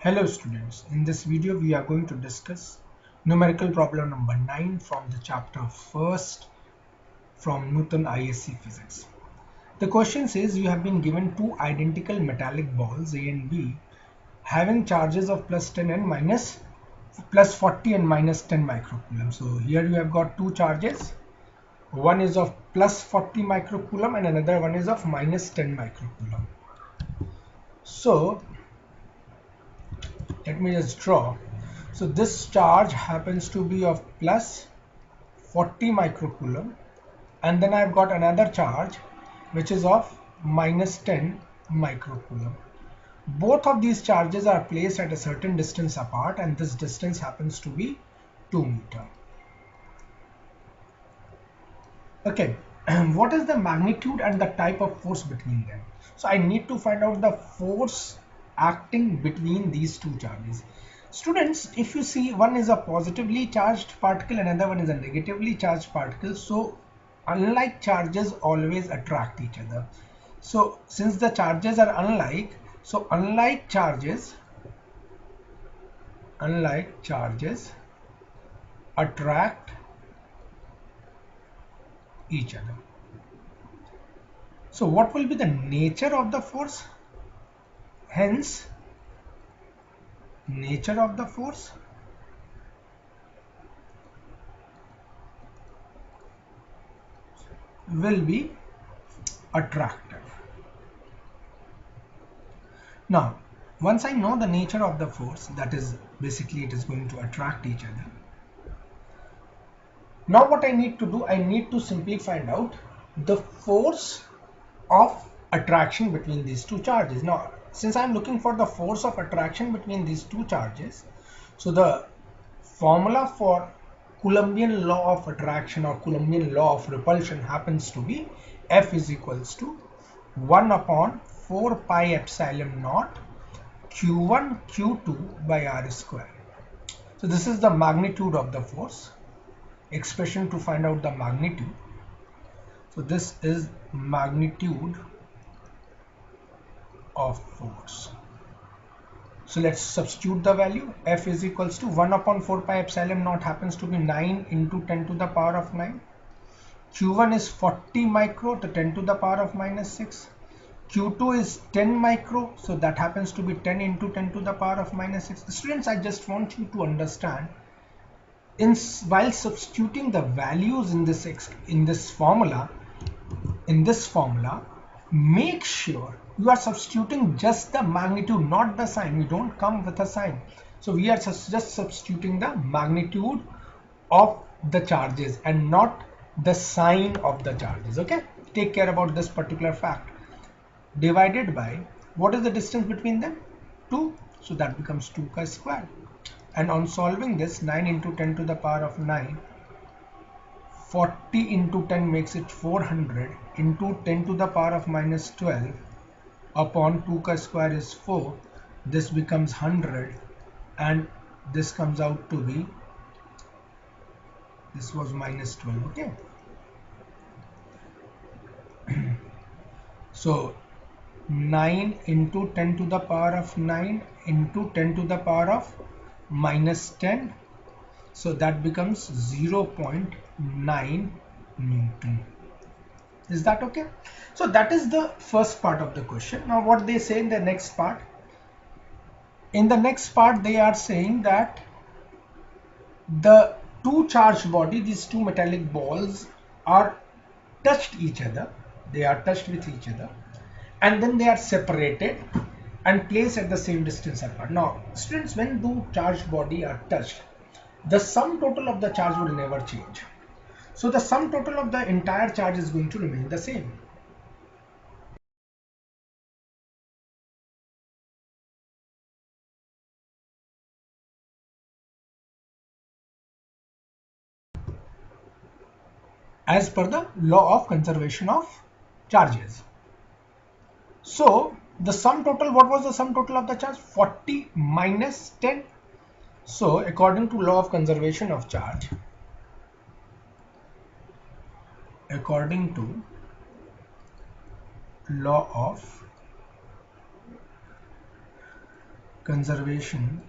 Hello students, in this video we are going to discuss numerical problem number 9 from the chapter first from Newton ISC Physics. The question says you have been given two identical metallic balls A and B having charges of plus 10 and minus plus 40 and minus 10 microcoulomb. So here you have got two charges. One is of plus 40 microcoulomb and another one is of minus 10 microcoulomb. So let me just draw. So this charge happens to be of plus 40 microcoulomb, and then I've got another charge which is of minus 10 microcoulomb. Both of these charges are placed at a certain distance apart, and this distance happens to be 2 meter. Okay, what is the magnitude and the type of force between them? So I need to find out the force acting between these two charges. Students, if you see, one is a positively charged particle, another one is a negatively charged particle. So unlike charges always attract each other. So since the charges are unlike, so unlike charges attract each other. So what will be the nature of the force? Hence, nature of the force will be attractive. Now, once I know the nature of the force, that is basically it is going to attract each other. Now what I need to do, I need to simply find out the force of attraction between these two charges. Now, since I'm looking for the force of attraction between these two charges, so the formula for Coulombian law of attraction or Coulombian law of repulsion happens to be F is equals to 1 upon 4 pi epsilon naught Q1 Q2 by R square. So this is the magnitude of the force, expression to find out the magnitude. So this is magnitude of force. So let's substitute the value. F is equals to 1 upon 4 pi epsilon naught happens to be 9 into 10 to the power of 9. Q1 is 40 micro to 10 to the power of minus 6. Q2 is 10 micro, so that happens to be 10 into 10 to the power of minus 6. Students, I just want you to understand, while substituting the values in this formula, make sure you are substituting just the magnitude, not the sign. We don't come with a sign. So we are just substituting the magnitude of the charges and not the sign of the charges. Okay, take care about this particular fact. Divided by, what is the distance between them? 2. So that becomes 2 chi square. And on solving this, 9 into 10 to the power of 9, 40 into 10 makes it 400 into 10 to the power of minus 12 upon 2 chi square is 4. This becomes 100, and this comes out to be, this was minus 12. Okay. So 9 into 10 to the power of 9 into 10 to the power of minus 10. So that becomes 0.9 Newton. Is that okay? So that is the first part of the question. Now what they say in the next part? In the next part they are saying that the two charged body, these two metallic balls are touched each other. They are touched with each other, and then they are separated and placed at the same distance apart. Now students, when two charged body are touched, the sum total of the charge will never change. So the sum total of the entire charge is going to remain the same. As per the law of conservation of charges. So the sum total, what was the sum total of the charge? 40 minus 10. So according to law of conservation of charge, according to law of conservation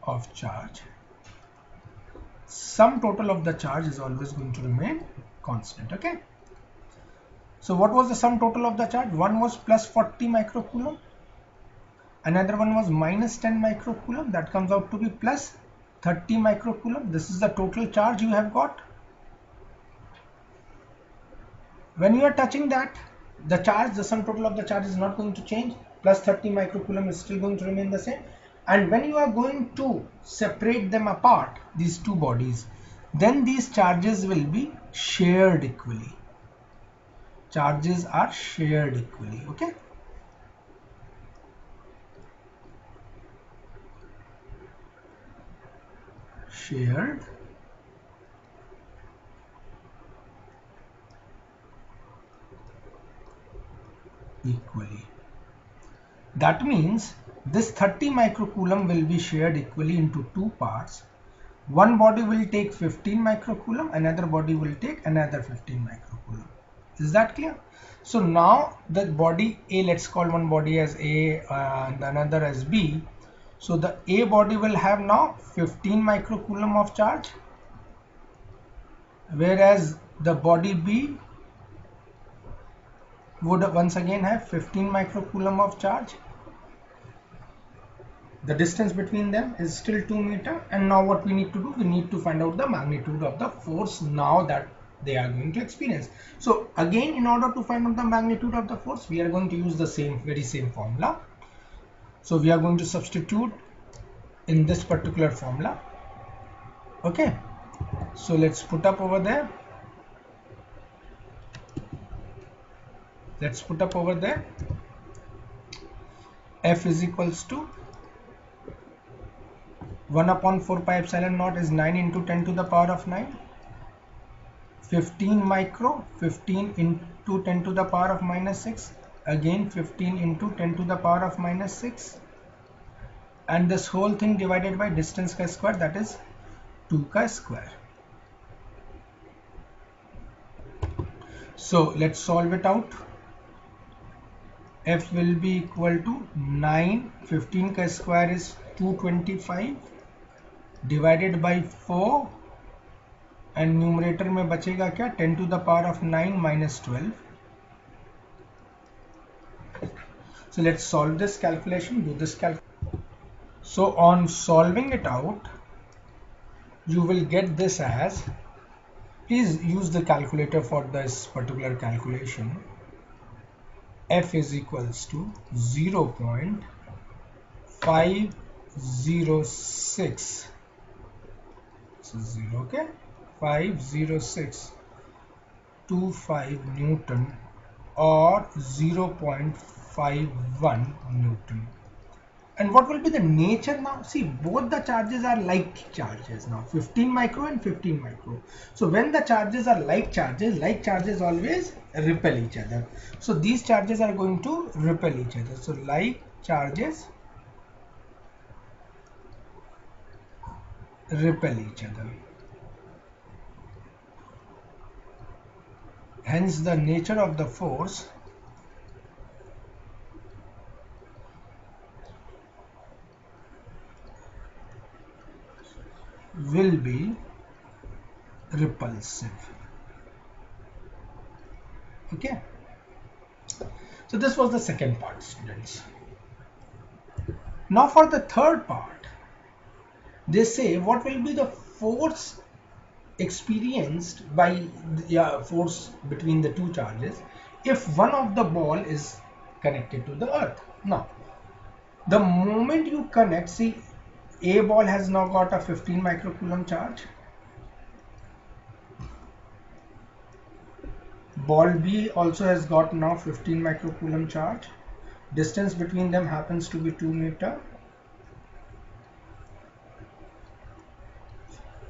of charge, sum total of the charge is always going to remain constant. Okay, so what was the sum total of the charge? One was plus 40 microcoulomb, another one was minus 10 microcoulomb, that comes out to be plus 30 microcoulomb. This is the total charge you have got. When you are touching that, the charge, the sum total of the charge is not going to change. Plus 30 microcoulomb is still going to remain the same. And when you are going to separate them apart, these two bodies, then these charges will be shared equally. Charges are shared equally. Okay. Shared equally. That means this 30 microcoulomb will be shared equally into two parts. One body will take 15 microcoulomb, another body will take another 15 microcoulomb. Is that clear? So now the body A, let's call one body as A and another as B. So the A body will have now 15 microcoulomb of charge, whereas the body B would once again have 15 microcoulomb of charge. The distance between them is still 2 meters, and now what we need to do, we need to find out the magnitude of the force now that they are going to experience. So again, in order to find out the magnitude of the force, we are going to use the very same formula. So we are going to substitute in this particular formula. Okay, so let's put up over there. Let's put up over there. F is equals to 1 upon 4 pi epsilon naught is 9 into 10 to the power of 9. 15 micro, 15 into 10 to the power of minus 6. Again 15 into 10 to the power of minus 6. And this whole thing divided by distance ka square, that is 2 ka square. So let's solve it out. F will be equal to 9, 15 ka square is 225 divided by 4, and numerator में बचेगा क्या, 10 to the power of 9 minus 12. So let's solve this calculation, do this calculation. So on solving it out, you will get this as, please use the calculator for this particular calculation. F is equals to 0.506. So 0, okay, 50625 Newton or 0.51 Newton. And what will be the nature now? See, both the charges are like charges now, 15 micro and 15 micro. So when the charges are like charges always repel each other. So these charges are going to repel each other. So like charges repel each other. Hence the nature of the force will be repulsive. Okay, so this was the second part, students. Now for the third part, they say what will be the force experienced by the force between the two charges if one of the ball is connected to the earth. Now the moment you connect, see, A ball has now got a 15 microcoulomb charge, ball B also has got now 15 microcoulomb charge, distance between them happens to be 2 meters.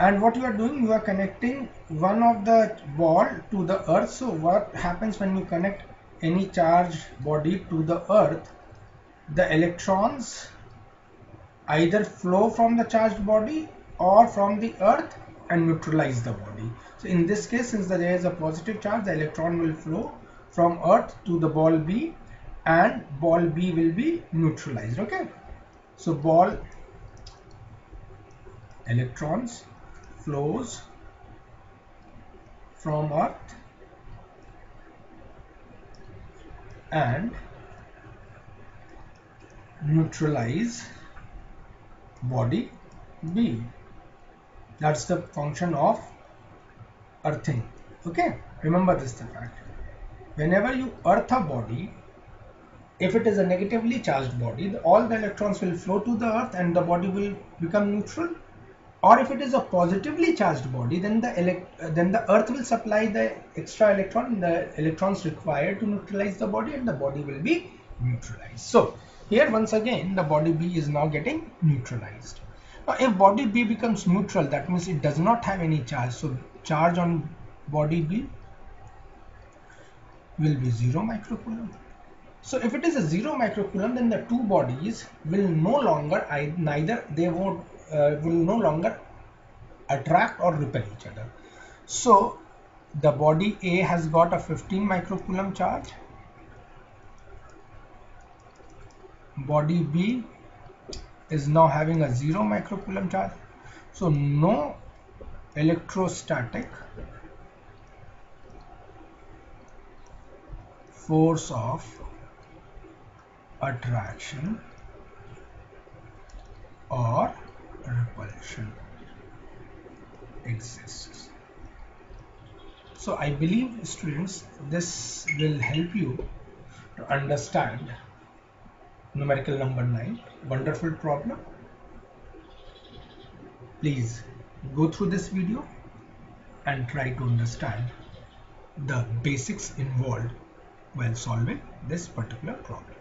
And what you are doing, you are connecting one of the ball to the earth. So what happens when you connect any charged body to the earth, the electrons either flow from the charged body or from the earth and neutralize the body. So in this case, since there is a positive charge, the electron will flow from earth to the ball B and ball B will be neutralized. Okay. So ball electrons flows from Earth and neutralize body B. That's the function of earthing. Okay, remember this the fact. Whenever you earth a body, if it is a negatively charged body, all the electrons will flow to the earth and the body will become neutral. Or if it is a positively charged body, then the earth will supply the extra electron, the electrons required to neutralize the body, and the body will be neutralized. So here once again the body B is now getting neutralized. Now if body B becomes neutral, that means it does not have any charge. So charge on body B will be 0 microcoulomb. So if it is a 0 microcoulomb, then the two bodies will no longer will no longer attract or repel each other. So the body A has got a 15 microcoulomb charge. Body B is now having a 0 microcoulomb charge. So no electrostatic force of attraction or repulsion exists. So I believe, students, this will help you to understand numerical number 9. Wonderful problem. Please go through this video and try to understand the basics involved while solving this particular problem.